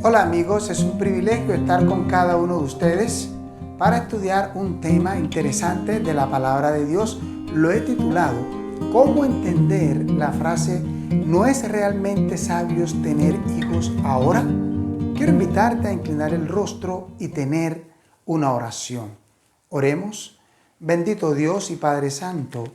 Hola amigos, es un privilegio estar con cada uno de ustedes para estudiar un tema interesante de la palabra de Dios. Lo he titulado ¿Cómo entender la frase ¿no es realmente sabio tener hijos ahora? Quiero invitarte a inclinar el rostro y tener una oración. Oremos. Bendito Dios y Padre Santo,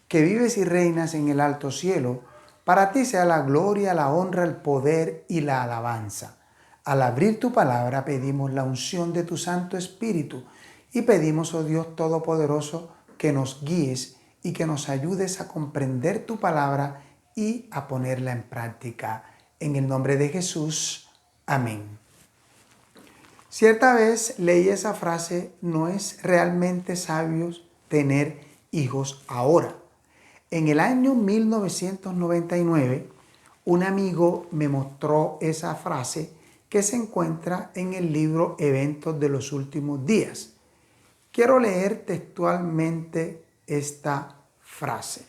que vives y reinas en el alto cielo, para ti sea la gloria, la honra, el poder y la alabanza. Al abrir tu palabra pedimos la unción de tu Santo Espíritu y pedimos, oh Dios Todopoderoso, que nos guíes y que nos ayudes a comprender tu palabra y a ponerla en práctica. En el nombre de Jesús, amén. Cierta vez leí esa frase, no es realmente sabio tener hijos ahora. En el año 1999, un amigo me mostró esa frase que se encuentra en el libro Eventos de los Últimos Días. Quiero leer textualmente esta frase.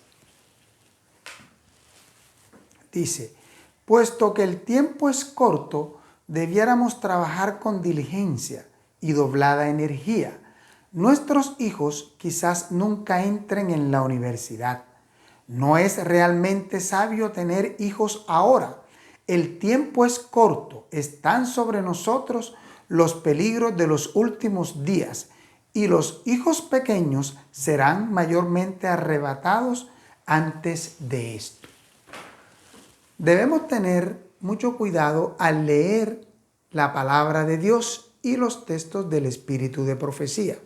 Dice, puesto que el tiempo es corto, debiéramos trabajar con diligencia y doblada energía. Nuestros hijos quizás nunca entren en la universidad. No es realmente sabio tener hijos ahora. El tiempo es corto, están sobre nosotros los peligros de los últimos días y los hijos pequeños serán mayormente arrebatados antes de esto. Debemos tener mucho cuidado al leer la palabra de Dios y los textos del Espíritu de Profecía.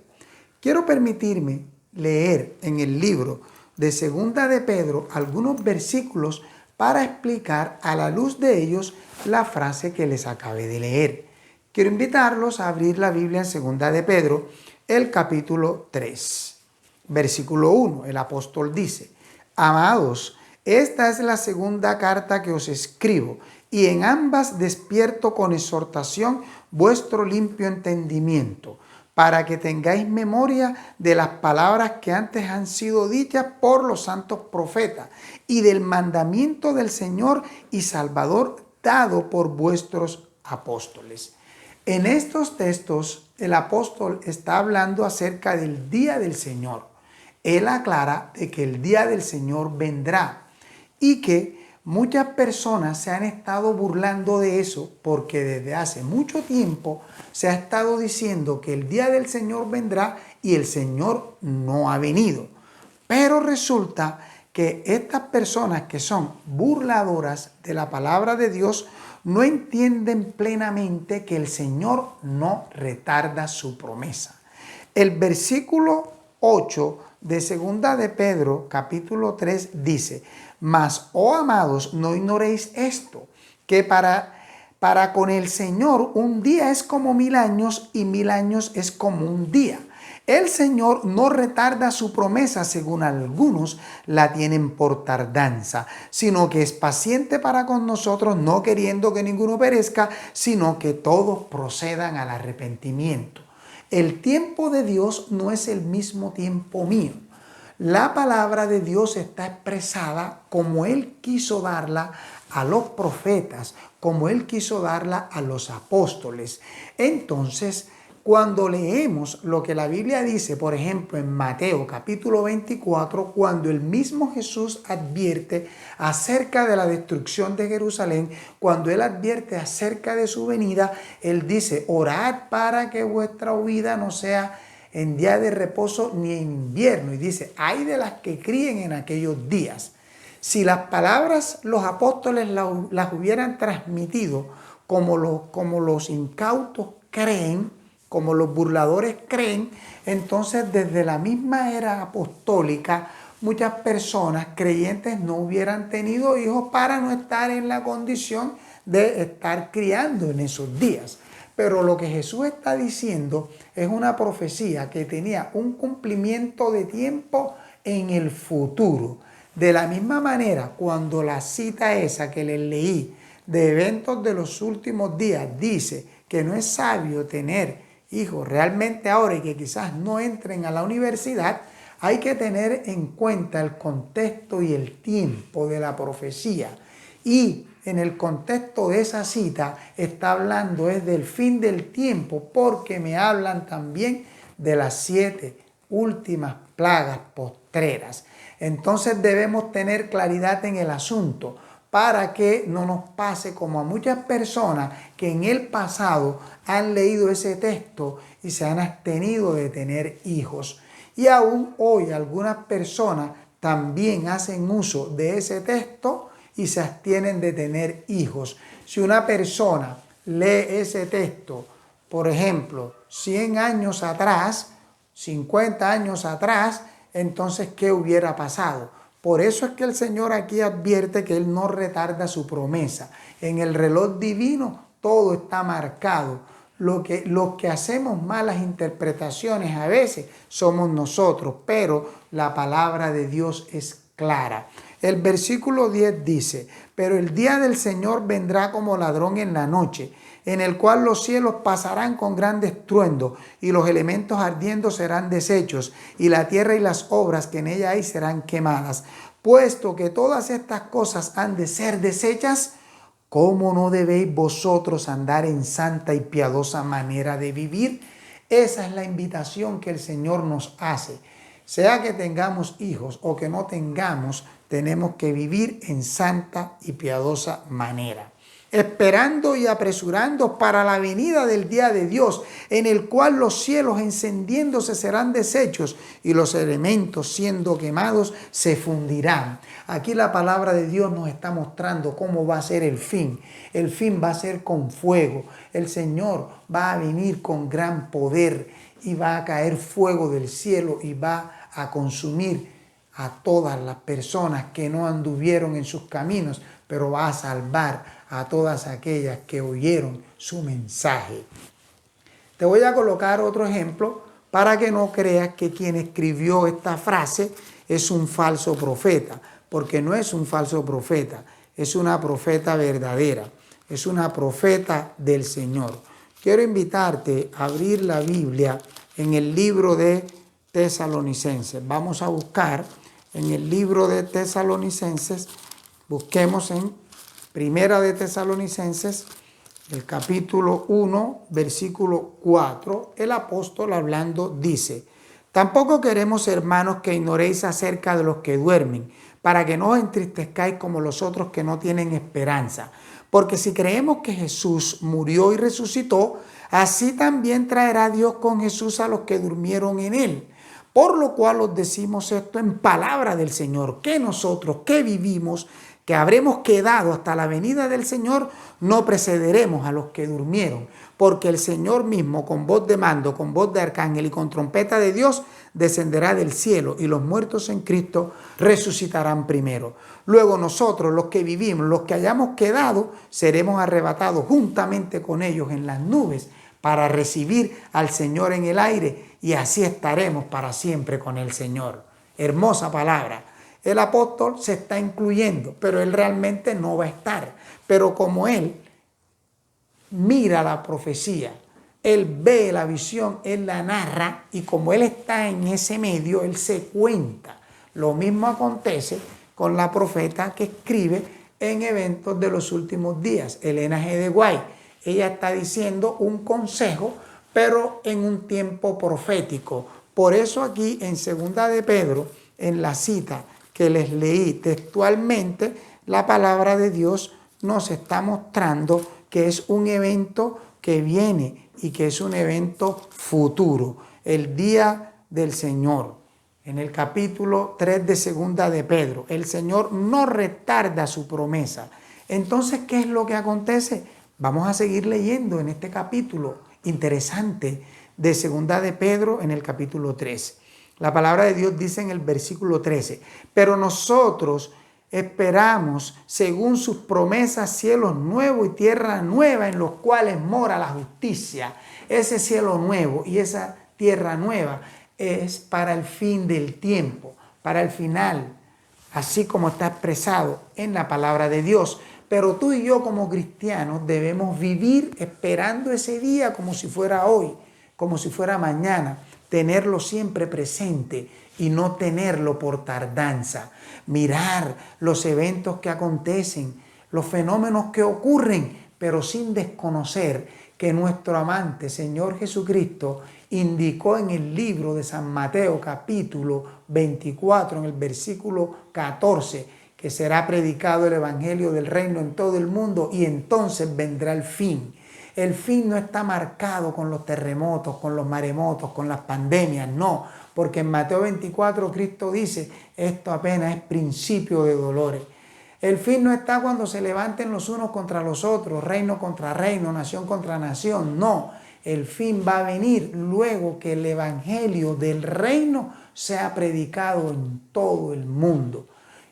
Quiero permitirme leer en el libro de Segunda de Pedro algunos versículos para explicar a la luz de ellos la frase que les acabé de leer. Quiero invitarlos a abrir la Biblia en Segunda de Pedro, el capítulo 3, versículo 1. El apóstol dice, amados, esta es la segunda carta que os escribo, y en ambas despierto con exhortación vuestro limpio entendimiento, para que tengáis memoria de las palabras que antes han sido dichas por los santos profetas y del mandamiento del Señor y Salvador dado por vuestros apóstoles. En estos textos el apóstol está hablando acerca del día del Señor. Él aclara de que el día del Señor vendrá y que muchas personas se han estado burlando de eso porque desde hace mucho tiempo se ha estado diciendo que el día del Señor vendrá y el Señor no ha venido. Pero resulta que estas personas que son burladoras de la palabra de Dios no entienden plenamente que el Señor no retarda su promesa. El versículo 8 de Segunda de Pedro, capítulo 3, dice, mas, oh amados, no ignoréis esto, que para con el Señor un día es como 1000 años y 1000 años es como un día. El Señor no retarda su promesa, según algunos la tienen por tardanza, sino que es paciente para con nosotros, no queriendo que ninguno perezca, sino que todos procedan al arrepentimiento. El tiempo de Dios no es el mismo tiempo mío. La palabra de Dios está expresada como Él quiso darla a los profetas, como Él quiso darla a los apóstoles. Entonces, cuando leemos lo que la Biblia dice, por ejemplo, en Mateo capítulo 24, cuando el mismo Jesús advierte acerca de la destrucción de Jerusalén, cuando Él advierte acerca de su venida, Él dice, orad para que vuestra huida no sea en día de reposo ni en invierno. Y dice, ay de las que críen en aquellos días. Si las palabras los apóstoles las hubieran transmitido como los incautos creen, como los burladores creen, entonces desde la misma era apostólica muchas personas creyentes no hubieran tenido hijos para no estar en la condición de estar criando en esos días. Pero lo que Jesús está diciendo es una profecía que tenía un cumplimiento de tiempo en el futuro. De la misma manera, cuando la cita esa que les leí de Eventos de los Últimos Días dice que no es sabio tener hijos realmente ahora y que quizás no entren a la universidad, hay que tener en cuenta el contexto y el tiempo de la profecía. Y en el contexto de esa cita está hablando es del fin del tiempo, porque me hablan también de las 7 últimas plagas postreras. Entonces debemos tener claridad en el asunto para que no nos pase como a muchas personas que en el pasado han leído ese texto y se han abstenido de tener hijos. Y aún hoy algunas personas también hacen uso de ese texto y se abstienen de tener hijos. Si una persona lee ese texto, por ejemplo, 100 años atrás, 50 años atrás, entonces, ¿qué hubiera pasado? Por eso es que el Señor aquí advierte que Él no retarda su promesa. En el reloj divino todo está marcado. Los que hacemos malas interpretaciones a veces somos nosotros, pero la palabra de Dios es clara. El versículo 10 dice: pero el día del Señor vendrá como ladrón en la noche, en el cual los cielos pasarán con gran estruendo, y los elementos ardiendo serán deshechos, y la tierra y las obras que en ella hay serán quemadas. Puesto que todas estas cosas han de ser deshechas, ¿cómo no debéis vosotros andar en santa y piadosa manera de vivir? Esa es la invitación que el Señor nos hace. Sea que tengamos hijos o que no tengamos, tenemos que vivir en santa y piadosa manera, esperando y apresurando para la venida del día de Dios, en el cual los cielos encendiéndose serán deshechos y los elementos siendo quemados se fundirán. Aquí la palabra de Dios nos está mostrando cómo va a ser el fin. El fin va a ser con fuego. El Señor va a venir con gran poder y va a caer fuego del cielo y va a consumir a todas las personas que no anduvieron en sus caminos, pero va a salvar a todas aquellas que oyeron su mensaje. Te voy a colocar otro ejemplo para que no creas que quien escribió esta frase es un falso profeta, porque no es un falso profeta, es una profeta verdadera, es una profeta del Señor. Quiero invitarte a abrir la Biblia en el libro de Tesalonicenses. Vamos a buscar en el libro de Tesalonicenses, busquemos en Primera de Tesalonicenses, el capítulo 1, versículo 4, el apóstol hablando dice: tampoco queremos, hermanos, que ignoréis acerca de los que duermen, para que no os entristezcáis como los otros que no tienen esperanza. Porque si creemos que Jesús murió y resucitó, así también traerá Dios con Jesús a los que durmieron en él. Por lo cual os decimos esto en palabra del Señor, que nosotros que vivimos, que habremos quedado hasta la venida del Señor, no precederemos a los que durmieron, porque el Señor mismo, con voz de mando, con voz de arcángel y con trompeta de Dios, descenderá del cielo, y los muertos en Cristo resucitarán primero. Luego nosotros, los que vivimos, los que hayamos quedado, seremos arrebatados juntamente con ellos en las nubes para recibir al Señor en el aire, y así estaremos para siempre con el Señor. Hermosa palabra. El apóstol se está incluyendo, pero él realmente no va a estar. Pero como él mira la profecía, él ve la visión, él la narra, y como él está en ese medio, él se cuenta. Lo mismo acontece con la profeta que escribe en eventos de los últimos días, Elena G. de White. Ella está diciendo un consejo, pero en un tiempo profético. Por eso aquí en 2 de Pedro, en la cita que les leí textualmente, la palabra de Dios nos está mostrando que es un evento que viene y que es un evento futuro, el día del Señor. En el capítulo 3 de 2 de Pedro, el Señor no retarda su promesa. Entonces, ¿qué es lo que acontece? Vamos a seguir leyendo en este capítulo interesante de 2 de Pedro en el capítulo 3. La palabra de Dios dice en el versículo 13: pero nosotros esperamos, según sus promesas, cielos nuevos y tierra nueva en los cuales mora la justicia. Ese cielo nuevo y esa tierra nueva es para el fin del tiempo, para el final, así como está expresado en la palabra de Dios. Pero tú y yo como cristianos debemos vivir esperando ese día como si fuera hoy, como si fuera mañana, tenerlo siempre presente y no tenerlo por tardanza. Mirar los eventos que acontecen, los fenómenos que ocurren, pero sin desconocer que nuestro amante Señor Jesucristo indicó en el libro de San Mateo capítulo 24, en el versículo 14, que será predicado el evangelio del reino en todo el mundo y entonces vendrá el fin. El fin no está marcado con los terremotos, con los maremotos, con las pandemias, no, porque en Mateo 24 Cristo dice, esto apenas es principio de dolores. El fin no está cuando se levanten los unos contra los otros, reino contra reino, nación contra nación, no. El fin va a venir luego que el evangelio del reino sea predicado en todo el mundo.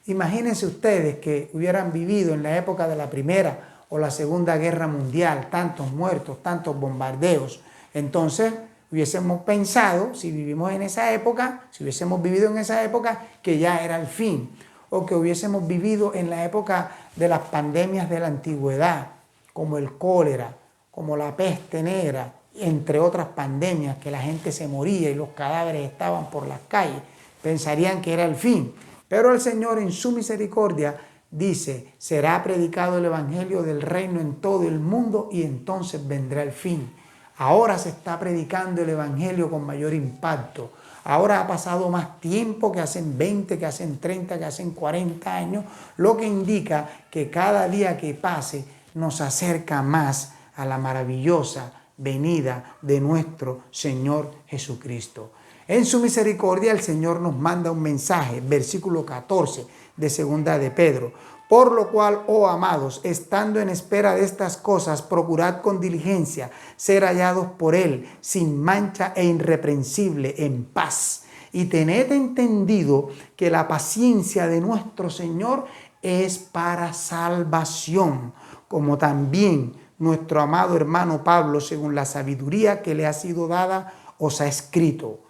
Imagínense ustedes que hubieran vivido en la época de la Primera o la Segunda Guerra Mundial, tantos muertos, tantos bombardeos. Entonces hubiésemos pensado, si vivimos en esa época, si hubiésemos vivido en esa época, que ya era el fin. O que hubiésemos vivido en la época de las pandemias de la antigüedad, como el cólera, como la peste negra, entre otras pandemias, que la gente se moría y los cadáveres estaban por las calles. Pensarían que era el fin. Pero el Señor en su misericordia dice, será predicado el evangelio del reino en todo el mundo y entonces vendrá el fin. Ahora se está predicando el evangelio con mayor impacto. Ahora ha pasado más tiempo que hacen 20, que hacen 30, que hacen 40 años, lo que indica que cada día que pase nos acerca más a la maravillosa venida de nuestro Señor Jesucristo. En su misericordia el Señor nos manda un mensaje, versículo 14 de segunda de Pedro. Por lo cual, oh amados, estando en espera de estas cosas, procurad con diligencia ser hallados por Él, sin mancha e irreprensible, en paz. Y tened entendido que la paciencia de nuestro Señor es para salvación, como también nuestro amado hermano Pablo, según la sabiduría que le ha sido dada, os ha escrito.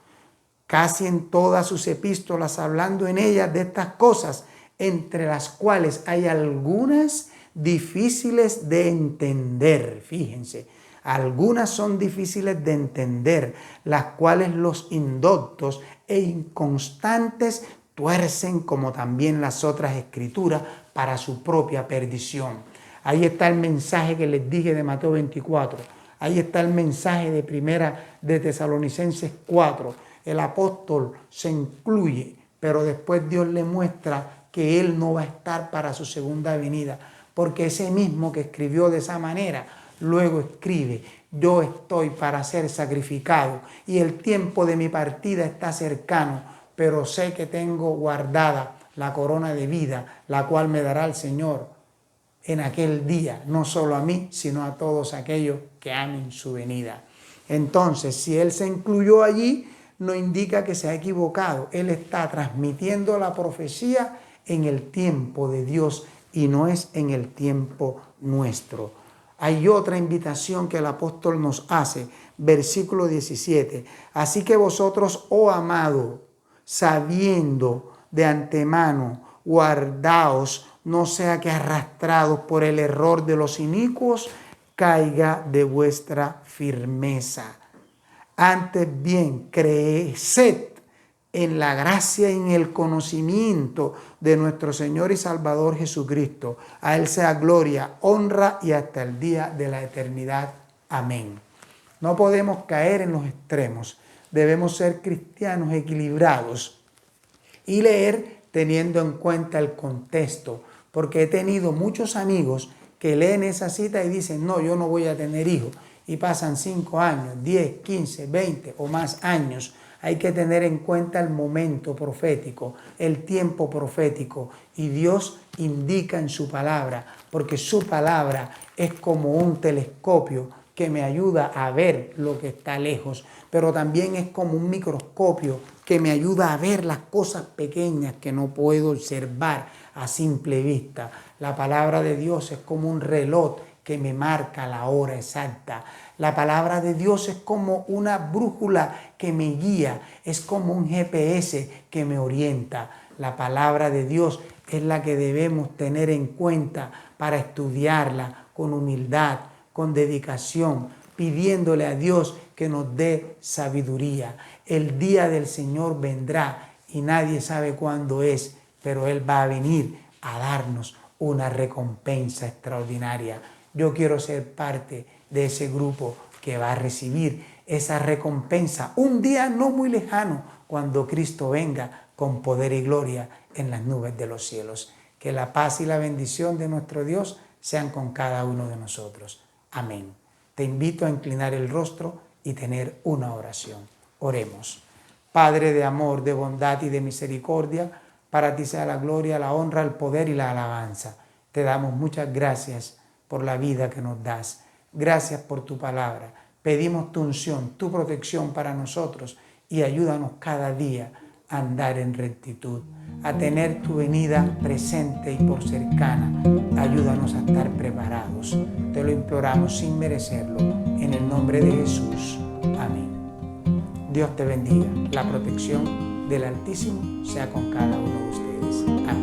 Casi en todas sus epístolas, hablando en ellas de estas cosas, entre las cuales hay algunas difíciles de entender. Fíjense, algunas son difíciles de entender, las cuales los indoctos e inconstantes tuercen, como también las otras escrituras, para su propia perdición. Ahí está el mensaje que les dije de Mateo 24. Ahí está el mensaje de Primera de Tesalonicenses 4. El apóstol se incluye, pero después Dios le muestra que Él no va a estar para su segunda venida, porque ese mismo que escribió de esa manera, luego escribe, yo estoy para ser sacrificado y el tiempo de mi partida está cercano, pero sé que tengo guardada la corona de vida, la cual me dará el Señor en aquel día, no solo a mí, sino a todos aquellos que amen su venida. Entonces, si Él se incluyó allí, no indica que se ha equivocado. Él está transmitiendo la profecía en el tiempo de Dios y no es en el tiempo nuestro. Hay otra invitación que el apóstol nos hace, versículo 17. Así que vosotros, oh amado, sabiendo de antemano, guardaos, no sea que arrastrados por el error de los inicuos, caiga de vuestra firmeza. Antes bien, creced en la gracia y en el conocimiento de nuestro Señor y Salvador Jesucristo. A Él sea gloria, honra y hasta el día de la eternidad. Amén. No podemos caer en los extremos. Debemos ser cristianos equilibrados y leer teniendo en cuenta el contexto. Porque he tenido muchos amigos que leen esa cita y dicen, no, yo no voy a tener hijos. Y pasan 5 años, 10, 15, 20 o más años. Hay que tener en cuenta el momento profético, el tiempo profético. Y Dios indica en su palabra, porque su palabra es como un telescopio que me ayuda a ver lo que está lejos, pero también es como un microscopio que me ayuda a ver las cosas pequeñas que no puedo observar a simple vista. La palabra de Dios es como un reloj que me marca la hora exacta. La palabra de Dios es como una brújula que me guía, es como un GPS que me orienta. La palabra de Dios es la que debemos tener en cuenta para estudiarla con humildad, con dedicación, pidiéndole a Dios que nos dé sabiduría. El día del Señor vendrá y nadie sabe cuándo es, pero Él va a venir a darnos una recompensa extraordinaria. Yo quiero ser parte de ese grupo que va a recibir esa recompensa un día no muy lejano, cuando Cristo venga con poder y gloria en las nubes de los cielos. Que la paz y la bendición de nuestro Dios sean con cada uno de nosotros. Amén. Te invito a inclinar el rostro y tener una oración. Oremos. Padre de amor, de bondad y de misericordia, para ti sea la gloria, la honra, el poder y la alabanza. Te damos muchas gracias por la vida que nos das. Gracias por tu palabra. Pedimos tu unción, tu protección para nosotros y ayúdanos cada día a andar en rectitud, a tener tu venida presente y por cercana. Ayúdanos a estar preparados. Te lo imploramos sin merecerlo, en el nombre de Jesús. Amén. Dios te bendiga. La protección del Altísimo sea con cada uno de ustedes. Amén.